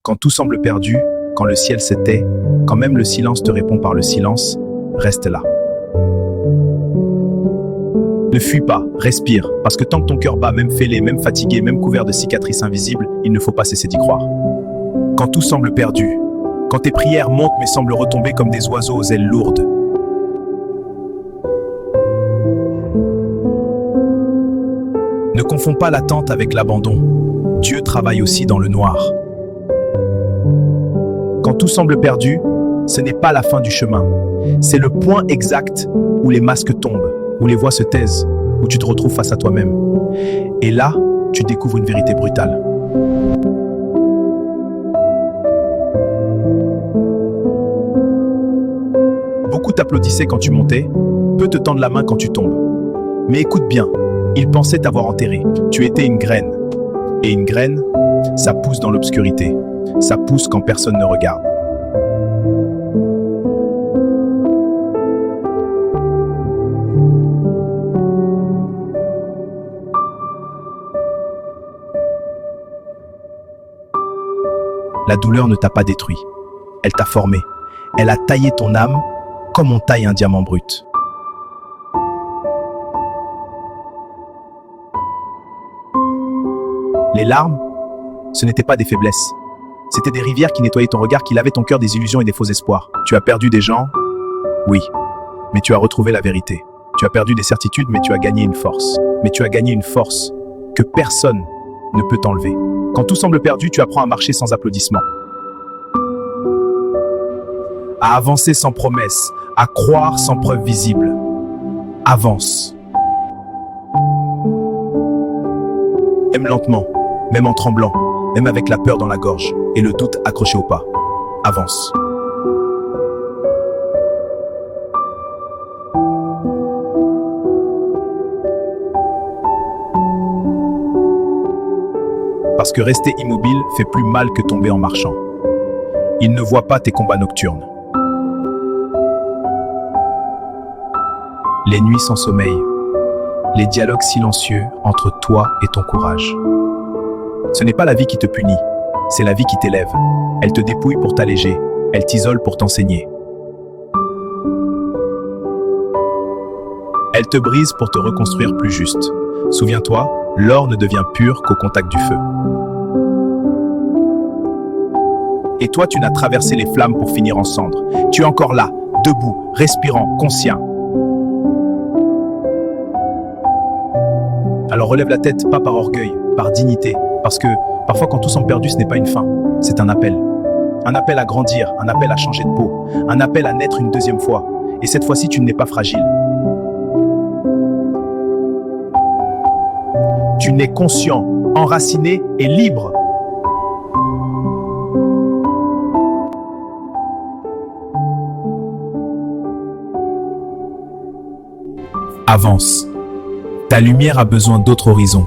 Quand tout semble perdu, quand le ciel se tait, quand même le silence te répond par le silence, reste là. Ne fuis pas, respire, parce que tant que ton cœur bat, même fêlé, même fatigué, même couvert de cicatrices invisibles, il ne faut pas cesser d'y croire. Quand tout semble perdu, quand tes prières montent mais semblent retomber comme des oiseaux aux ailes lourdes, ne confonds pas l'attente avec l'abandon. Dieu travaille aussi dans le noir. Quand tout semble perdu, ce n'est pas la fin du chemin. C'est le point exact où les masques tombent, où les voix se taisent, où tu te retrouves face à toi-même. Et là, tu découvres une vérité brutale. Beaucoup t'applaudissaient quand tu montais, peu te tendent la main quand tu tombes. Mais écoute bien, ils pensaient t'avoir enterré. Tu étais une graine. Et une graine, ça pousse dans l'obscurité. Ça pousse quand personne ne regarde. La douleur ne t'a pas détruit. Elle t'a formé. Elle a taillé ton âme comme on taille un diamant brut. Les larmes, ce n'étaient pas des faiblesses. C'était des rivières qui nettoyaient ton regard, qui lavaient ton cœur des illusions et des faux espoirs. Tu as perdu des gens, oui, mais tu as retrouvé la vérité. Tu as perdu des certitudes, mais tu as gagné une force. Mais tu as gagné une force que personne ne peut t'enlever. Quand tout semble perdu, tu apprends à marcher sans applaudissements, à avancer sans promesse, à croire sans preuve visible. Avance. Aime lentement, même en tremblant, même avec la peur dans la gorge et le doute accroché au pas. Avance. Parce que rester immobile fait plus mal que tomber en marchant. Il ne voit pas tes combats nocturnes. Les nuits sans sommeil, les dialogues silencieux entre toi et ton courage. Ce n'est pas la vie qui te punit, c'est la vie qui t'élève. Elle te dépouille pour t'alléger, elle t'isole pour t'enseigner. Elle te brise pour te reconstruire plus juste. Souviens-toi, l'or ne devient pur qu'au contact du feu. Et toi, tu n'as traversé les flammes pour finir en cendres. Tu es encore là, debout, respirant, conscient. Alors relève la tête, pas par orgueil, par dignité, parce que parfois quand tout semble perdu, ce n'est pas une fin, c'est un appel. Un appel à grandir, un appel à changer de peau, un appel à naître une deuxième fois. Et cette fois-ci, tu n'es pas fragile. Tu n'es conscient, enraciné et libre. Avance. Ta lumière a besoin d'autres horizons.